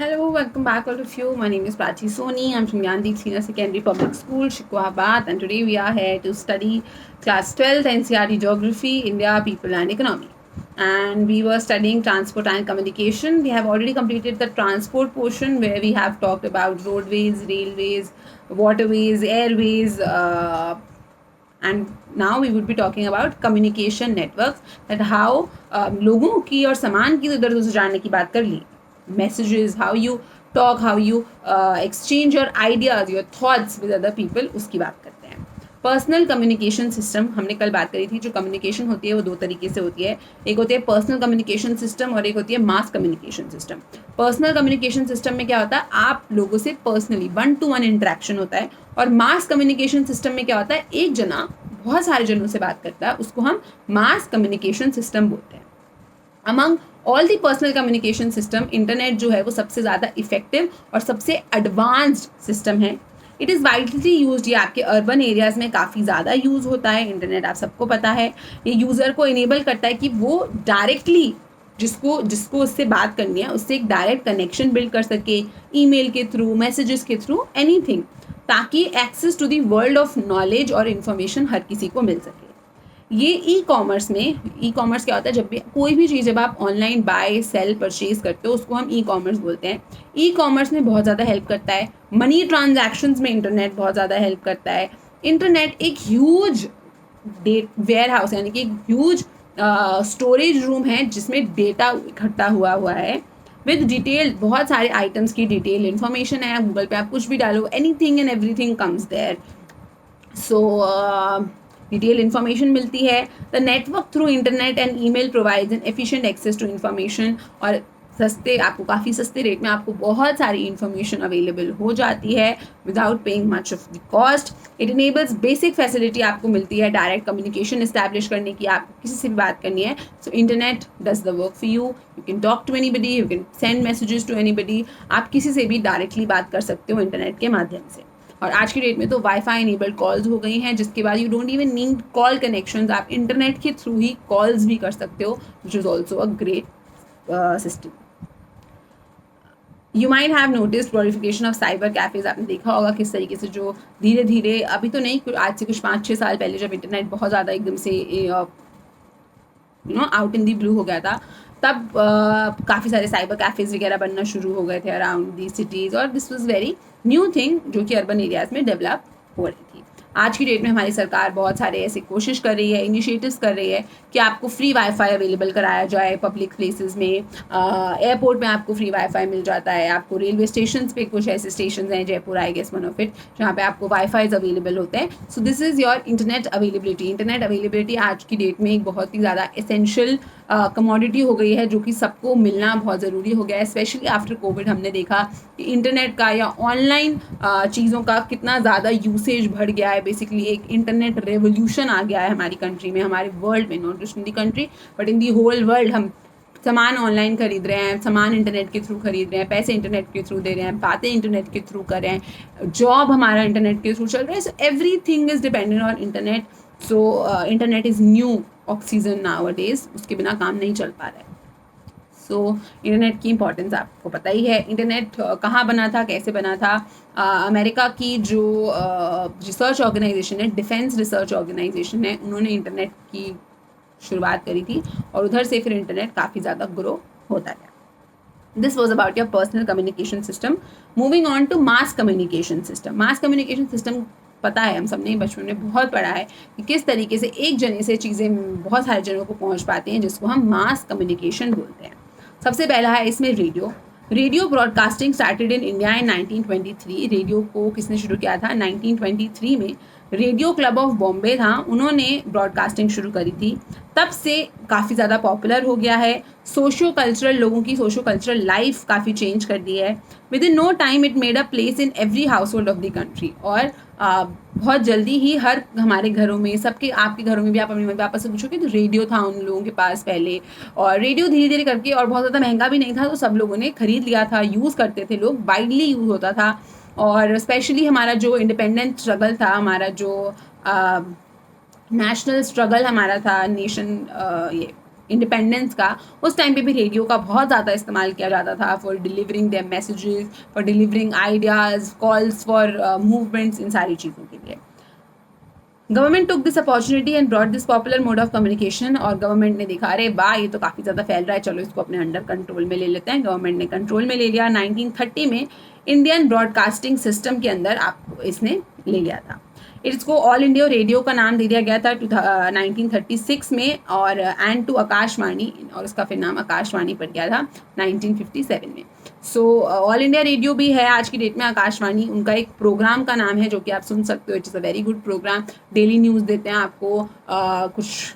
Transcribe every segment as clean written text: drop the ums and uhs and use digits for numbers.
Hello, welcome back all of you. My name is Prachi Soni. I'm from Gandhi Senior Secondary Public School, Shikwahabad, and today we are here to study class 12th NCERT Geography, India, People and Economy. And we were studying transport and communication. We have already completed the transport portion where we have talked about roadways, railways, waterways, airways, and now we would be talking about communication networks, that how लोगों की और सामान की इधर उधर जाने की बात कर ली, messages, how you talk, how you exchange your ideas, your thoughts with other people, उसकी बात करते हैं. पर्सनल कम्युनिकेशन सिस्टम हमने कल बात करी थी. जो कम्युनिकेशन होती है वो दो तरीके से होती है. एक होती है पर्सनल कम्युनिकेशन सिस्टम और एक होती है मास communication system. Personal communication system में क्या होता है, आप लोगों से पर्सनली 1-to-1 इंटरेक्शन होता है. और मास कम्युनिकेशन सिस्टम में क्या होता है, एक जना बहुत सारे जनों से बात करता है, उसको हम मास कम्युनिकेशन सिस्टम बोलते हैं. Among all the personal communication system, internet जो है वो सबसे ज़्यादा इफेक्टिव और सबसे एडवांस्ड सिस्टम है. It is widely use. ये आपके अर्बन एरियाज़ में काफ़ी ज़्यादा यूज़ होता है. इंटरनेट आप सबको पता है, ये यूज़र को इनेबल करता है कि वो डायरेक्टली जिसको उससे बात करनी है उससे एक डायरेक्ट कनेक्शन बिल्ड कर सके, ईमेल के थ्रू, मैसेजेस के थ्रू, एनीथिंग, ताकि access to the world of knowledge और इन्फॉर्मेशन हर किसी को मिल सके. ये ई कॉमर्स में, ई कॉमर्स क्या होता है, जब भी कोई भी चीज़ जब आप ऑनलाइन बाय सेल परचेज करते हो उसको हम ई कॉमर्स बोलते हैं. ई कॉमर्स में बहुत ज़्यादा हेल्प करता है. मनी ट्रांजैक्शंस में इंटरनेट बहुत ज़्यादा हेल्प करता है. इंटरनेट एक ह्यूज वेयर हाउस यानी कि एक ह्यूज स्टोरेज रूम है जिसमें डेटा इकट्ठा हुआ है विद डिटेल, बहुत सारे आइटम्स की डिटेल इन्फॉर्मेशन है. गूगल पे आप कुछ भी डालो, anything and everything comes there. So detail information मिलती है. The network through internet and email provides an efficient access to information. और सस्ते, आपको काफ़ी सस्ते रेट में आपको बहुत सारी इन्फॉर्मेशन अवेलेबल हो जाती है without paying much of the cost. It enables basic facility आपको मिलती है डायरेक्ट कम्युनिकेशन इस्टेब्लिश करने की. आपको किसी से भी बात करनी है, so internet does the work for you. You can talk to anybody, you can send messages to anybody. आप किसी से भी डायरेक्टली बात कर सकते हो इंटरनेट के माध्यम से. और आज की डेट में तो वाईफाई इनेबल्ड कॉल्स हो गई हैं, जिसके बाद you don't even need call connections, आप इंटरनेट के थ्रू ही कॉल्स भी कर सकते हो, which is also a great system. You might have notice proliferation of cyber cafes. आपने देखा होगा किस तरीके से जो धीरे धीरे, अभी तो नहीं, आज से कुछ 5-6 साल पहले जब इंटरनेट बहुत ज़्यादा एकदम से आउट इन दी ब्लू हो गया था, तब काफ़ी सारे साइबर कैफ़ेज वगैरह बनना शुरू हो गए थे अराउंड दी सिटीज़. और this was very new thing जो कि अर्बन एरियाज़ में डेवलप हो रही थी. आज की डेट में हमारी सरकार बहुत सारे ऐसे कोशिश कर रही है, इनिशिएटिव्स कर रही है कि आपको फ्री वाईफाई अवेलेबल कराया जाए पब्लिक प्लेसेस में. एयरपोर्ट में आपको फ्री वाईफाई मिल जाता है. आपको रेलवे स्टेशन पे कुछ ऐसे स्टेशन हैं, Jaipur I guess one of it, जहाँ पे आपको वाईफाईज अवेलेबल होते हैं. So this is your internet availability. Internet availability आज की डेट में एक बहुत ही ज़्यादा एसेंशियल कमोडिटी हो गई है, जो कि सबको मिलना बहुत ज़रूरी हो गया है. स्पेशली आफ्टर कोविड हमने देखा कि इंटरनेट का या ऑनलाइन चीज़ों का कितना ज़्यादा यूसेज बढ़ गया है. बेसिकली एक इंटरनेट रेवोल्यूशन आ गया है हमारी कंट्री में, हमारे वर्ल्ड में, not just in the country but in the whole world. हम सामान ऑनलाइन खरीद रहे हैं, सामान इंटरनेट के थ्रू खरीद रहे हैं, पैसे इंटरनेट के थ्रू दे रहे हैं, बातें इंटरनेट के थ्रू कर रहे हैं, जॉब हमारा इंटरनेट के थ्रू चल रहा है. So everything is dependent on internet. So internet is new oxygen nowadays. उसके बिना काम नहीं चल पा रहा है. सो इंटरनेट की इंपॉर्टेंस आपको पता ही है. इंटरनेट कहाँ बना था, कैसे बना था. अमेरिका की जो रिसर्च ऑर्गेनाइजेशन है, डिफेंस रिसर्च ऑर्गेनाइजेशन है, उन्होंने इंटरनेट की शुरुआत करी थी और उधर से फिर इंटरनेट काफ़ी ज़्यादा ग्रो होता गया. This was about your personal communication system. Moving on to mass communication system. Mass communication system पता है, हम सब ने बचपन में बहुत पढ़ा है कि किस तरीके से एक जने से चीज़ें बहुत सारे जनों को पहुंच पाती हैं, जिसको हम मास कम्युनिकेशन बोलते हैं. सबसे पहला है इसमें radio. Radio broadcasting started in India in 1923. Radio को किसने शुरू किया था? 1923 में रेडियो क्लब ऑफ बॉम्बे था, उन्होंने ब्रॉडकास्टिंग शुरू करी थी. तब से काफ़ी ज़्यादा पॉपुलर हो गया है. सोशो कल्चरल, लोगों की सोशो कल्चरल लाइफ काफ़ी चेंज कर दी है. Within no time it made a place in every household of the country. और बहुत जल्दी ही हर हमारे घरों में, सबके, आपके घरों में भी, आप अपने मम्मी पापा से पूछोगे तो रेडियो था उन लोगों के पास पहले. और रेडियो धीरे धीरे करके, और बहुत ज़्यादा महंगा भी नहीं था, तो सब लोगों ने खरीद लिया था, यूज़ करते थे लोग, वाइडली यूज़ होता था. और स्पेशली हमारा जो इंडिपेंडेंट स्ट्रगल था, हमारा जो नेशनल स्ट्रगल हमारा था, नेशन, ये इंडिपेंडेंस का, उस टाइम पे भी रेडियो का बहुत ज़्यादा इस्तेमाल किया जाता था for delivering their messages, for delivering ideas, calls for movements, इन सारी चीज़ों के लिए। Government took this opportunity and brought this popular mode of communication, और गवर्नमेंट ने देखा अरे वाह ये तो काफ़ी ज़्यादा फैल रहा है, चलो इसको अपने अंडर कंट्रोल में ले लेते हैं। गवर्नमेंट ने कंट्रोल में ले लिया। 1930 में इंडियन ब्रॉडकास्टिंग सिस्टम के अंदर आपको इसने ले लिया था। इसको ऑल इंडिया रेडियो का नाम दे दिया गया था 1936 में, और एंड टू आकाशवाणी, और उसका फिर नाम आकाशवाणी पड़ गया था 1957 में। सो ऑल इंडिया रेडियो भी है आज की डेट में आकाशवाणी, उनका एक प्रोग्राम का नाम है जो कि आप सुन सकते हो। It's a very good programme. Daily news देते हैं आपको, कुछ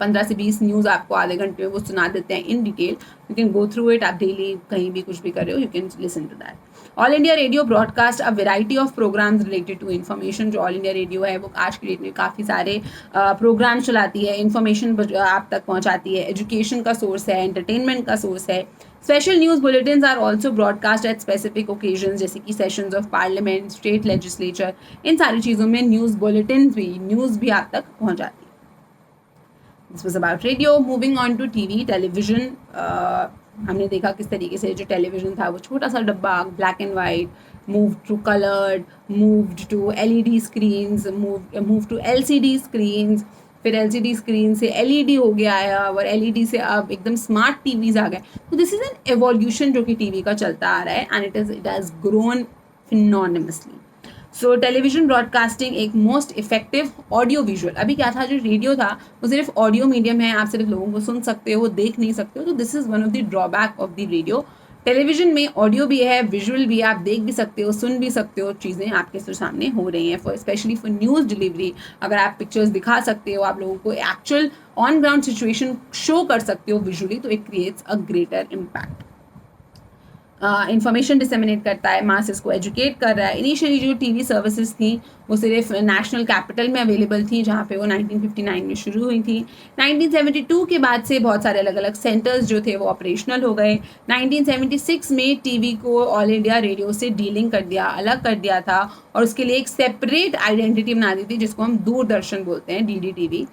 15 से 20 न्यूज़ आपको आधे घंटे में वो सुना देते हैं in detail. You can go through it, आप डेली कहीं भी कुछ भी कर रहे हो, you can listen to that. All India radio broadcast a variety of programmes related to information. जो ऑल इंडिया रेडियो है वो आज की डेट में काफ़ी सारे प्रोग्राम चलाती है, इन्फॉर्मेशन आप तक पहुँचाती है, एजुकेशन का सोर्स है, एंटरटेनमेंट का सोर्स है। Special news bulletins are also broadcast at specific occasion, जैसे कि sessions of parliament, state legislature, इन सारी चीज़ों में न्यूज़ बुलेटिन्स भी, न्यूज़ भी आप तक पहुँचाती है। This was about radio. Moving on to TV, television. हमने देखा किस तरीके से जो टेलीविज़न था वो छोटा सा डब्बा, black and white, move to coloured, moved to LED screens, move to LCD screens, फिर LCD स्क्रीन से LED हो गया है, और LED से अब एकदम स्मार्ट टीवीज़ आ गए। तो दिस इज़ एन एवोल्यूशन जो कि टीवी का चलता आ रहा है, and it has grown phenomenally. So television broadcasting एक मोस्ट इफेक्टिव ऑडियो विजुअल, अभी क्या था जो रेडियो था वो सिर्फ ऑडियो मीडियम है, आप सिर्फ लोगों को सुन सकते हो, देख नहीं सकते हो, तो this is one of the drawback of the radio. Television में ऑडियो भी है, विजुअल भी है, आप देख भी सकते हो, सुन भी सकते हो, चीज़ें आपके सामने हो रही हैं। For specially for news delivery, अगर आप पिक्चर्स दिखा सकते हो, आप लोगों को actual on ground situation show कर सकते हो विजुअली, तो it creates a greater impact. Information disseminate करता है, मासेस को एजुकेट कर रहा है। इनिशियली जो टीवी सर्विसेज थी वो सिर्फ नेशनल कैपिटल में अवेलेबल थी, जहाँ पे वो 1959 में शुरू हुई थी। 1972 के बाद से बहुत सारे अलग अलग सेंटर्स जो थे वो ऑपरेशनल हो गए। 1976 में टीवी को ऑल इंडिया रेडियो से डीलिंग कर दिया, अलग कर दिया था, और उसके लिए एक सेपरेट आइडेंटिटी बना दी थी जिसको हम दूरदर्शन बोलते हैं, DDTV।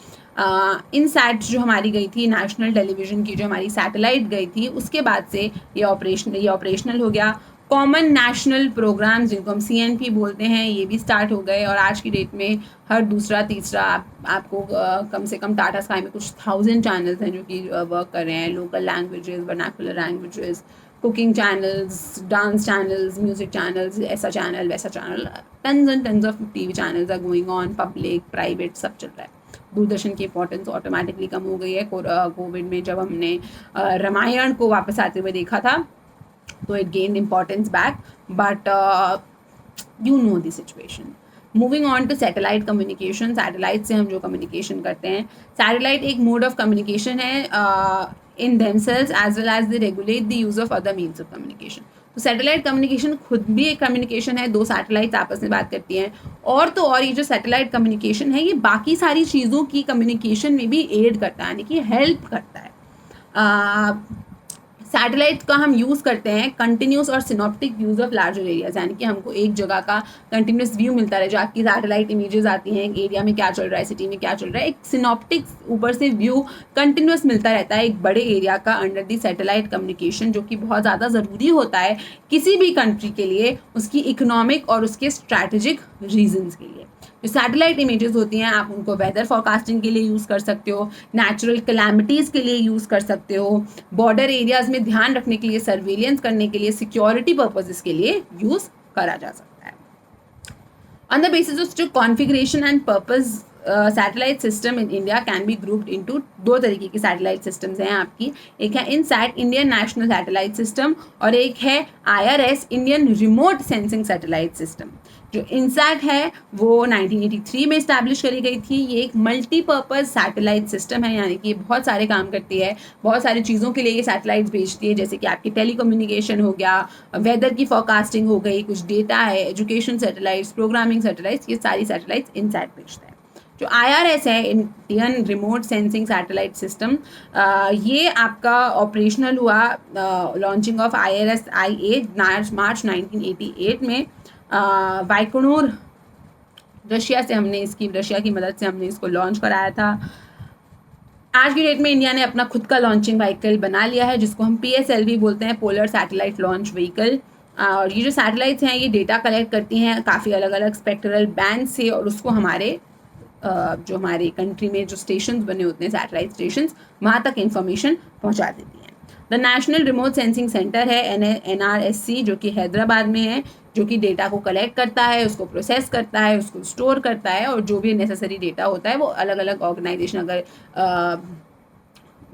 इन सैट जो हमारी गई थी, नेशनल टेलीविज़न की जो हमारी सैटेलाइट गई थी, उसके बाद से ये ऑपरेशनल हो गया। कॉमन नेशनल प्रोग्राम्स जिनको हम CNP बोलते हैं, ये भी स्टार्ट हो गए, और आज की डेट में हर दूसरा तीसरा आपको कम से कम टाटा स्काई में कुछ 1000 चैनल्स हैं जो कि वर्क कर रहे हैं। Local languages, vernacular languages, cooking channels, dance channels, music channels, ऐसा चैनल वैसा channel, tons and tons of TV channels are going on, public private सब चल रहा है। दूरदर्शन की इंपॉर्टेंस ऑटोमेटिकली कम हो गई है। कोविड में जब हमने रामायण को वापस आते हुए देखा था तो it gain importance back, but you know the situation. Moving on to satellite communication, satellite से हम जो कम्युनिकेशन करते हैं, सैटेलाइट एक मोड ऑफ कम्युनिकेशन है in themselves as well as they regulate the use of other means of communication. तो satellite communication खुद भी एक कम्युनिकेशन है, दो सैटेलाइट्स आपस में बात करती हैं, और तो और ये जो सैटेलाइट कम्युनिकेशन है ये बाकी सारी चीज़ों की कम्युनिकेशन में भी एड करता है, यानी कि हेल्प करता है। सैटेलाइट का हम यूज़ करते हैं कंटिन्यूस और synoptic views of larger areas, यानी कि हमको एक जगह का कंटिन्यूस व्यू मिलता रहे, जो आपकी सैटेलाइट इमेजेस आती हैं, एक एरिया में क्या चल रहा है, सिटी में क्या चल रहा है, एक सिनॉप्टिक ऊपर से व्यू कंटिन्यूस मिलता रहता है एक बड़े एरिया का अंडर दी सैटेलाइट कम्युनिकेशन, जो कि बहुत ज़्यादा ज़रूरी होता है किसी भी कंट्री के लिए, उसकी इकोनॉमिक और उसके स्ट्रैटेजिक रीजंस के लिए। जो सैटेलाइट इमेजेस होती हैं आप उनको वेदर फोरकास्टिंग के लिए यूज़ कर सकते हो, नेचुरल कैलामिटीज़ के लिए यूज़ कर सकते हो, बॉर्डर एरियाज़ में ध्यान रखने के लिए, सर्वेलियंस करने के लिए, सिक्योरिटी पर्पसेस के लिए यूज़ करा जा सकता है। ऑन द बेसिस ऑफ जो configuration and purpose, satellite system in India can be grouped into दो तरीके की सैटेलाइट सिस्टम्स हैं आपकी। एक है INSAT, Indian national satellite system, और एक है IRS, Indian remote sensing satellite system. जो इनसैट है वो 1983 में इस्टेब्लिश करी गई थी। ये एक मल्टीपर्पज़ सैटेलाइट सिस्टम है, यानी कि बहुत सारे काम करती है, बहुत सारी चीज़ों के लिए ये सैटेलाइट्स भेजती है, जैसे कि आपकी टेलीकम्युनिकेशन हो गया, वेदर की फोरकास्टिंग हो गई, कुछ डेटा है, एजुकेशन सैटेलाइट्स, प्रोग्रामिंग सैटेलाइट्स, ये सारी सैटेलाइट्स इनसैट भेजता है। जो IRS है, Indian remote sensing satellite system, ये आपका ऑपरेशनल हुआ लॉन्चिंग ऑफ IRS-IA मार्च 1988 में। बाइकोनूर रशिया की मदद से हमने इसको लॉन्च कराया था। आज की डेट में इंडिया ने अपना खुद का लॉन्चिंग व्हीकल बना लिया है, जिसको हम PSLV बोलते हैं, पोलर सैटेलाइट लॉन्च व्हीकल। और ये जो सैटेलाइट्स हैं ये डेटा कलेक्ट करती हैं काफ़ी अलग अलग स्पेक्ट्रल बैंड से, और उसको हमारे जो हमारे कंट्री में जो स्टेशंस बने होते हैं, सैटेलाइट स्टेशंस, वहाँ तक इंफॉर्मेशन पहुँचा देती हैं। The national remote sensing centre है NRSC, जो कि हैदराबाद में है, जो कि डेटा को कलेक्ट करता है, उसको प्रोसेस करता है, उसको स्टोर करता है, और जो भी नेसेसरी डेटा होता है वो अलग अलग ऑर्गेनाइजेशन, अगर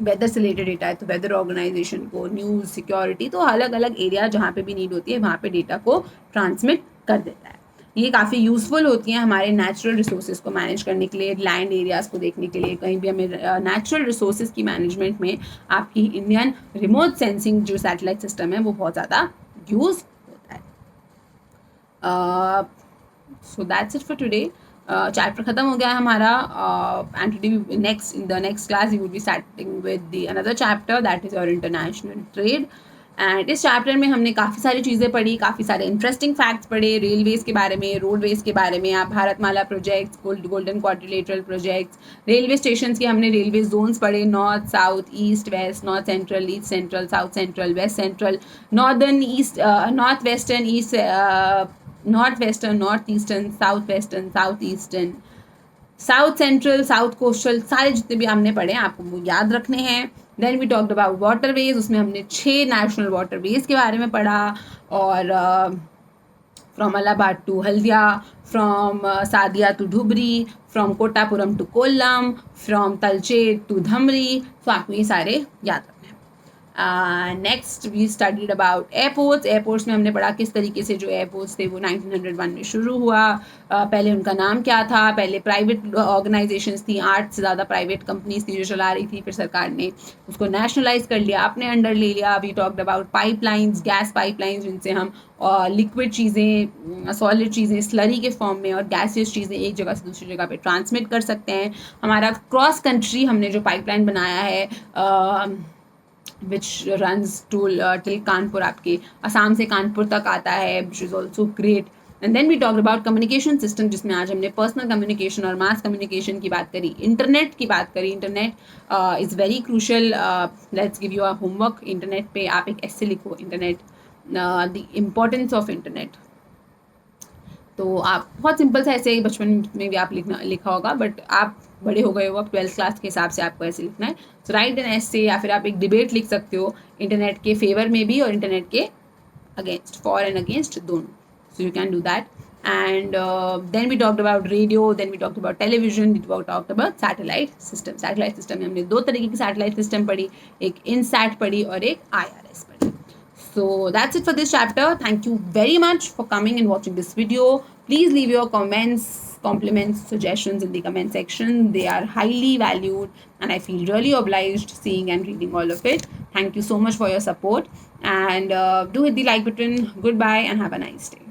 वेदर से रिलेटेड डेटा है तो वेदर ऑर्गेनाइजेशन को, न्यूज़, सिक्योरिटी, तो अलग अलग एरिया जहाँ पे भी नीड होती है वहाँ पे डेटा को ट्रांसमिट कर देता है। ये काफ़ी यूज़फुल होती हैं हमारे नेचुरल रिसोर्सेज को मैनेज करने के लिए, लैंड एरियाज़ को देखने के लिए, कहीं भी हमें नेचुरल रिसोर्सेज की मैनेजमेंट में आपकी इंडियन रिमोट सेंसिंग जो सैटेलाइट सिस्टम है वो बहुत ज़्यादा यूज़ होता है। So that's it for today. Chapter खत्म हो गया है हमारा, and today next in the next class we will be starting with the another chapter, that is your international trade. And इस चैप्टर में हमने काफ़ी सारी चीज़ें पढ़ी, काफ़ी सारे इंटरेस्टिंग फैक्ट्स पढ़े, रेलवेज़ के बारे में, रोडवेज़ के बारे में, आप Bharatmala projects, golden quadrilateral projects, railway stations के हमने रेलवे जोन्स पढ़े, north, south, east, west, north central, south central, west central, northern, east, north western, east, north western, north eastern, south western, south eastern, south central, south coastal, सारे जितने भी हमने पढ़े आपको वो याद रखने हैं। Then we talked about waterways, उसमें हमने 6 नेशनल वाटरवेज के बारे में पढ़ा, और from Allahabad to Haldia, from Sadiya to Dhubri, from Kottapuram to Kollam, from Talcher to Dhamra, तो आपको ये सारे याद रखने हैं। Next we studied about airports में हमने पढ़ा किस तरीके से जो एयरपोर्ट्स थे वो 1901 में शुरू हुआ। पहले उनका नाम क्या था, पहले प्राइवेट ऑर्गेनाइजेशंस थी, 8 से ज़्यादा प्राइवेट कंपनीज थी जो चला रही थी, फिर सरकार ने उसको नेशनलाइज कर लिया, अपने अंडर ले लिया। We talked about pipelines, gas pipelines, जिनसे हम लिक्विड चीज़ें, सॉलिड चीज़ें स्लरी के फॉर्म में और गैसियस चीज़ें एक जगह से दूसरी जगह पे ट्रांसमिट कर सकते हैं। हमारा क्रॉस कंट्री हमने जो पाइपलाइन बनाया है which runs to till Kanpur, आपके असम से कानपुर तक आता है, which is also great. And then we talked about communication system, जिसमें आज हमने पर्सनल कम्युनिकेशन और मास कम्युनिकेशन की बात करी, इंटरनेट की बात करी। Internet is very crucial. Let's give you a homework. Internet पे आप एक ऐसे लिखो, internet, the importance of internet. तो आप बहुत सिंपल सा ऐसे बचपन में भी आप लिखा होगा, बट आप बड़े हो गए हो, अब 12th क्लास के हिसाब से आपको ऐसे लिखना है। सो राइट एन एसे, या फिर आप एक डिबेट लिख सकते हो इंटरनेट के फेवर में भी और इंटरनेट के अगेंस्ट, फॉर एंड अगेंस्ट दोनों। So you can do that. And then we talked about radio, then we talked about television, we talked about satellite system. Satellite system में हमने 2 तरीके की सैटेलाइट सिस्टम पढ़ी, एक INSAT पढ़ी और एक IRS पढ़ी। So that's it for this chapter. Thank you very much for coming and watching this video. Please leave your comments, compliments, suggestions in the comment section. They are highly valued and I feel really obliged seeing and reading all of it. Thank you so much for your support, and do hit the like button. Goodbye and have a nice day.